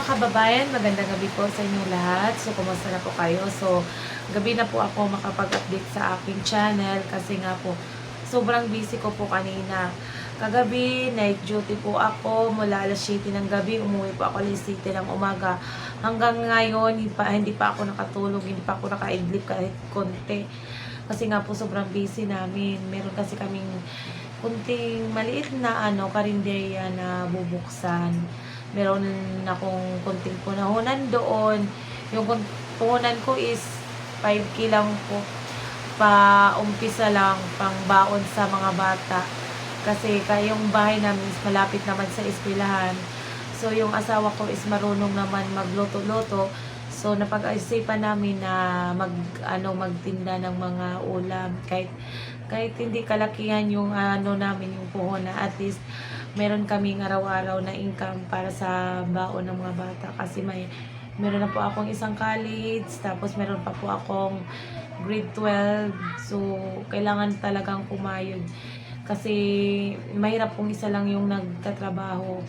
kababayan, magandang gabi po sa inyong lahat. So, kumusta na po kayo? So, gabi na po ako makapag-update sa aking channel kasi nga po, sobrang busy ko po kanina. Kagabi, night duty po ako mula alas 7 ng gabi. Umuwi po ako alas 7 ng umaga. Hanggang ngayon, hindi pa ako nakatulog, hindi pa ako nakaidlip kahit konti. Kasi nga po, sobrang busy namin. Meron kasi kaming kunting maliit na karinderya na bubuksan. Meron akong kunting punahonan doon. Yung puhunan ko is 5K lang po. Pa-umpisa lang, pang baon sa mga bata. Kasi yung bahay namin is malapit naman sa eskwelahan. So, yung asawa ko is marunong naman magluto-luto. So, napag-isipan namin na magtinda ng mga ulam. Kahit hindi kalakihan yung namin, yung puhunan, at least meron kaming araw-araw na income para sa baon ng mga bata. Kasi meron na po akong isang college, tapos meron pa po akong grade 12. So, kailangan talagang kumayod. Kasi mahirap kung isa lang yung nagtatrabaho.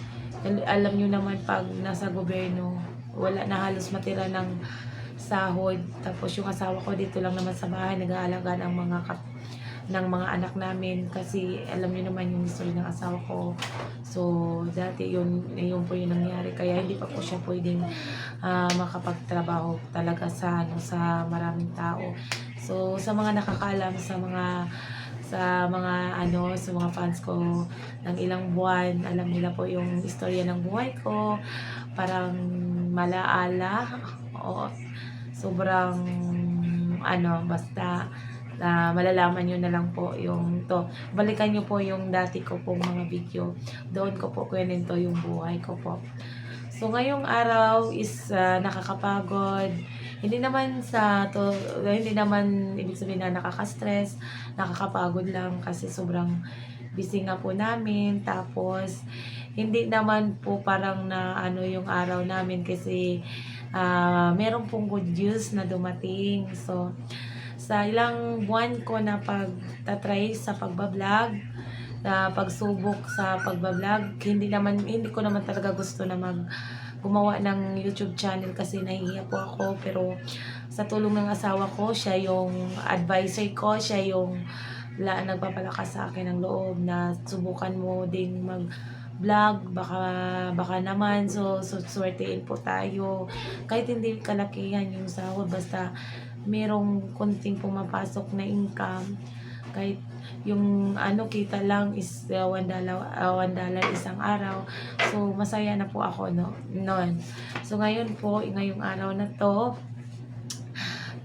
Alam nyo naman pag nasa gobyerno, wala na halos matira ng sahod. Tapos yung asawa ko dito lang naman sa bahay, nag-aalaga ng mga anak namin. Kasi alam niyo naman yung history ng asawa ko. So, dati yun po yung nangyari. Kaya hindi pa po siya pwedeng makapagtrabaho talaga sa maraming tao. So, sa mga nakakaalam, sa mga fans ko ng ilang buwan, alam nila po yung istorya ng buhay ko. Parang malaala. O, sobrang basta malalaman nyo na lang po yung to. Balikan nyo po yung dati ko pong mga video. Doon ko po kwento yung buhay ko po. So, ngayong araw is nakakapagod. Hindi naman ibig sabihin na nakaka-stress, nakakapagod lang kasi sobrang busy nga po namin. Tapos, hindi naman po parang na yung araw namin kasi meron pong good news na dumating. So, sa ilang buwan ko na pagtatry sa pagbablog, pagsubok sa pagbablog, hindi ko naman talaga gusto na gumawa ng YouTube channel kasi nahihiya po ako. Pero sa tulong ng asawa ko, siya yung advisor ko, siya yung nagpapalakas sa akin ng loob na subukan mo ding mag-vlog, baka naman. So swertein po tayo. Kahit hindi kalakihan yung sahod, basta merong konting pumapasok na income. Kahit yung kita lang is $1 isang araw. So, masaya na po ako noon. So, ngayong araw na to,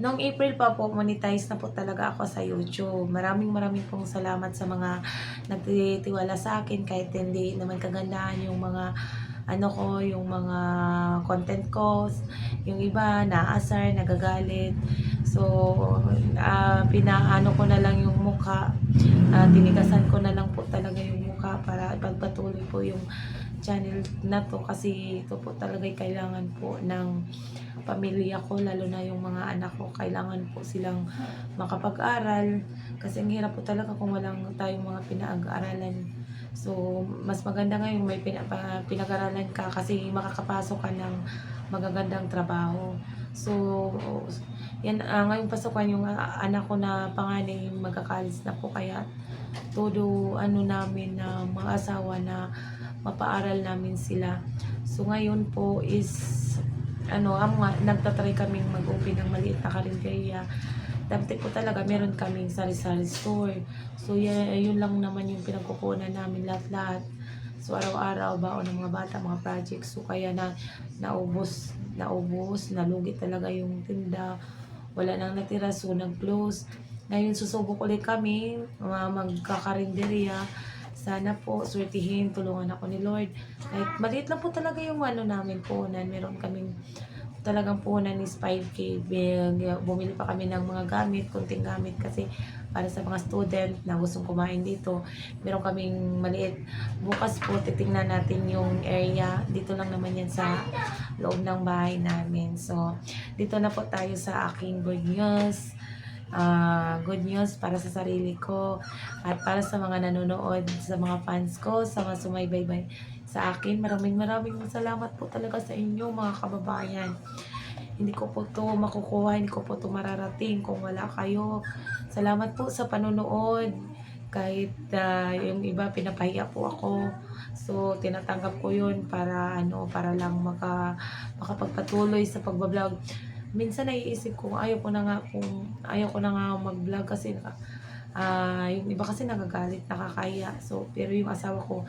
noong April pa po, monetize na po talaga ako sa YouTube. Maraming pong salamat sa mga nagtitiwala sa akin kahit hindi naman kagandahan yung mga yung mga content ko. Yung iba naasar, nagagalit. So, ko na lang yung mukha. Tinigasan ko na lang po talaga yung mukha para ipagpatuloy po yung channel na to kasi ito po talaga kailangan po ng pamilya ko, lalo na yung mga anak ko. Kailangan po silang makapag-aral kasi ang hirap po talaga kung walang tayong mga pinag-aralan. So, mas maganda ngayon may pinag-aralan ka kasi makakapasok ka ng magagandang trabaho. So, yan, ngayong pasukan yung anak ko na panganay magkakalis na po, kaya todo namin na mga asawa na mapaaral namin sila. So, ngayon po is nagtatry kaming mag-open ng maliit na karinderya. Dati po talaga meron kaming sari-sari store. So, yun lang naman yung pinagkukunan namin lahat-lahat. So, araw-araw baon ng mga bata, mga projects. So, kaya naubos, nalugi talaga yung tinda. Wala nang natira, so nag-close. Ngayon, susubok ulit kami, magkakarinderya. Sana po, swertihin, tulungan ako ni Lord. Kahit maliit lang po talaga yung namin puhunan. Meron kaming talagang puhunan is 5K. Bumili pa kami ng mga gamit, kunting gamit kasi para sa mga student na gustong kumain dito. Meron kaming maliit. Bukas po, titingnan natin yung area. Dito lang naman yan sa loob ng bahay namin. So, dito na po tayo sa aking good news. Good news para sa sarili ko at para sa mga nanonood, sa mga fans ko, sa mga sumaybaybay sa akin. Maraming salamat po talaga sa inyo mga kababayan. Hindi ko po to makukuha, hindi ko po to mararating kung wala kayo. Salamat po sa panonood. Kahit yung iba pinapahiya po ako. So tinatanggap ko yun para para lang makapagpatuloy sa pagbablog. Minsan naiisip ko ayaw ko na nga mag-vlog kasi yung iba kasi nagagalit, nakakahiya. So pero yung asawa ko,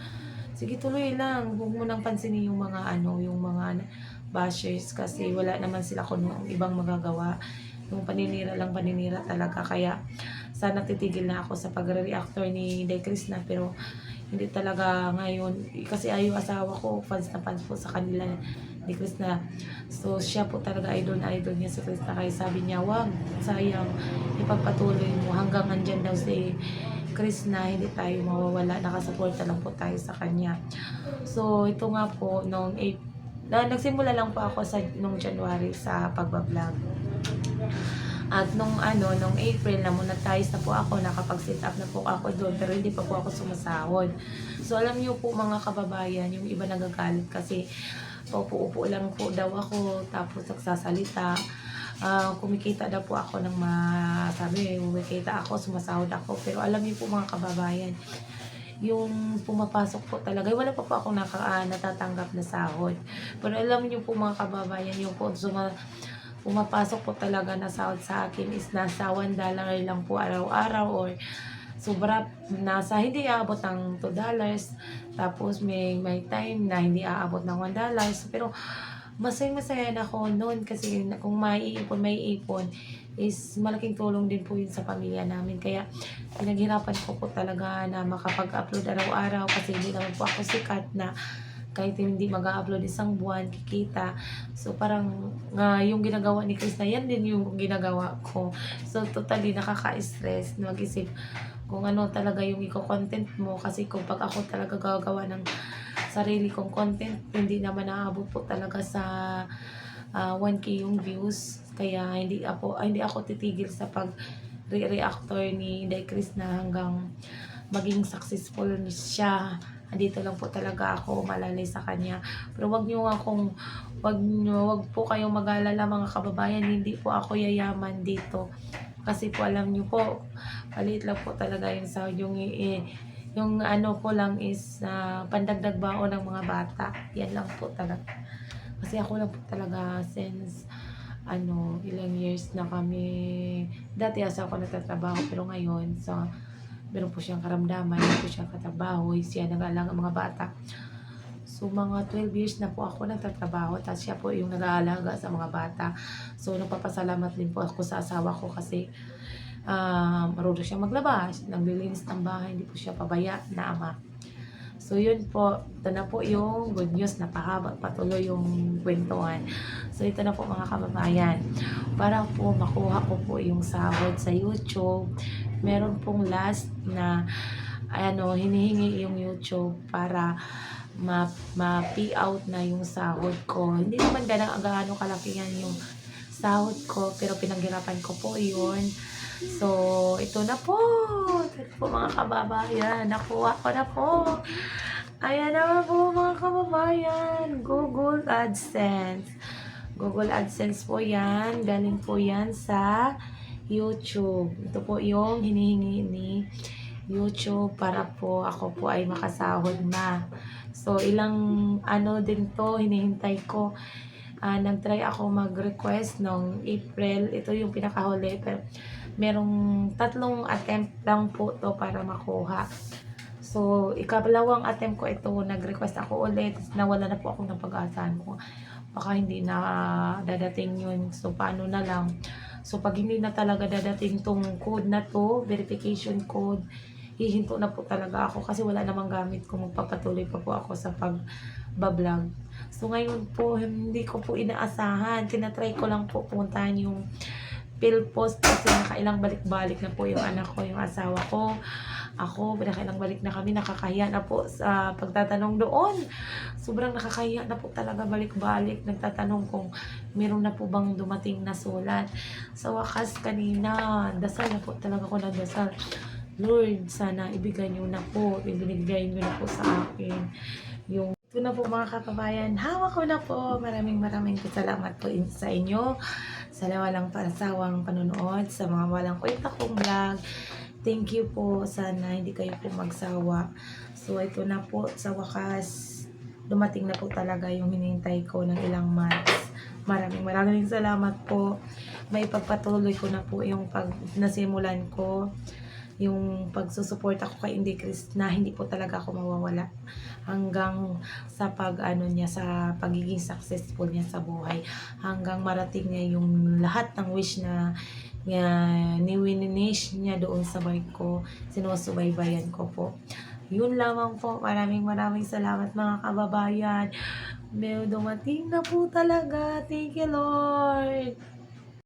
sige tuloy lang, huwag mo nang pansinin yung mga yung mga bashers kasi wala naman sila kung ibang magagawa. Yung paninira lang paninira talaga. Kaya sana titigil na ako sa pagre-reactor ni Day Chris na, pero hindi talaga ngayon kasi yung asawa ko fans na fans po sa kanila ni Chris na. So siya po talaga idol na idol niya si Chris na, kaya sabi niya wag, sayang, ipagpatuloy mo hanggang nandyan daw si Chris na, hindi tayo mawawala, nakasuporta lang po tayo sa kanya. So ito nga po nagsimula lang po ako nung January sa pagbablog. At nung April na monetize na po ako, nakapag-set up na po ako doon, pero hindi pa po ako sumasahod. So alam niyo po mga kababayan, yung iba nagagalit kasi paupo-upo lang po daw ako, tapos nagsasalita. Kumikita daw po ako ng sabi, kumikita ako, sumasahod ako. Pero alam niyo po mga kababayan, yung pumapasok po talaga, wala pa po akong natatanggap na sahod. Pero alam niyo po mga kababayan, yung po pumapasok po talaga na sahod sa akin is nasa $1 lang po araw-araw, or sobra, nasa hindi aabot ng $2. Tapos may time na hindi aabot ng $1. Pero masaya na ako noon kasi kung may ipon is malaking tulong din po yun sa pamilya namin. Kaya pinaghirapan ko po talaga na makapag-upload araw-araw kasi hindi naman po ako sikat na kahit hindi mag-upload isang buwan, kikita. So parang yung ginagawa ni Chris na yan din yung ginagawa ko. So totally nakaka-stress na mag-isip kung ano talaga yung i-content mo, kasi kung pag ako talaga gagawa ng sarili kong content, hindi naman naabot po talaga sa 1K yung views. Kaya hindi ako titigil sa pag-reactor ni Day Chris na hanggang maging successful siya. Andito lang po talaga ako, malalay sa kanya. Pero wag po kayong mag-alala mga kababayan, hindi po ako yayaman dito. Kasi po alam niyo po, maliit lang po talaga yung sahod, yung ko lang is pandagdag baon ng mga bata. Yan lang po talaga. Kasi ako lang po talaga since ilang years na kami. Dati asa ako nagtatrabaho, pero ngayon meron po siyang karamdaman, meron po siyang katrabaho, siya nag-aalaga ng mga bata. So mga 12 years na po ako nagtatrabaho, tapos siya po yung nag-aalaga sa mga bata. So nagpapasalamat din po ako sa asawa ko kasi marunong siyang maglaba, naglilinis ng bahay, hindi po siya pabaya na ama. So yun po, ito na po yung good news, napahaba patuloy yung kwentuhan. So ito na po mga kababayan, para po makuha ko po yung sahod sa YouTube, meron pong last na hinihingi yung YouTube para ma-pay out na yung sahod ko. Hindi naman gaano kalaki yan yung sahod ko, pero pinaghirapan ko po yun. So ito na po mga kababayan, nakuha ko na po. Ayan naman po mga kababayan, Google AdSense po yan, galing po yan sa YouTube. Ito po yung hinihingi ni YouTube para po ako po ay makasahod na. So ilang din to hinihintay ko. Nag-try ako mag-request noong April. Ito yung pinakahuli, pero merong 3 attempt lang po to para makuha. So ikalawang attempt ko ito, nag-request ako ulit, nawala na po ako ng pag-asahan ko. Baka hindi na dadating yun. So paano na lang. So pag hindi na talaga dadating tong code na to, verification code, hihinto na po talaga ako kasi wala namang gamit kung magpapatuloy pa po ako sa pag-vlog. So ngayon po, hindi ko po inaasahan. Tinatry ko lang po puntahan yung PhilPost kasi nakailang balik-balik na po yung anak ko, yung asawa ko. Ako, nakailang balik na kami, nakakahiya na po sa pagtatanong doon. Sobrang nakakahiya na po talaga balik-balik. Nagtatanong kung meron na po bang dumating na sulat. Sa wakas kanina, dasal na po talaga ko nagdasal. Lord, sana ibigay nyo na po, ibinigay nyo na po sa akin yung Ito na po mga kababayan, hawak ko na po. Maraming salamat po sa inyo sa walang pasawang panonood, sa mga walang kwenta kong vlog. Thank you po. Sana hindi kayo po magsawa. So, ito na po sa wakas. Dumating na po talaga yung hinihintay ko ng ilang months. Maraming salamat po. May pagpatuloy ko na po yung pag nasimulan ko, yung pagsusuporta ko kay Inday Chris, na hindi po talaga ako mawawala hanggang sa pag ano niya, sa pagiging successful niya sa buhay, hanggang marating niya yung lahat ng wish na ni-winish niya doon sa bike ko, sinusubaybayan ko po. Yun lamang po. Maraming salamat mga kababayan. May dumating na po talaga. Thank you, Lord.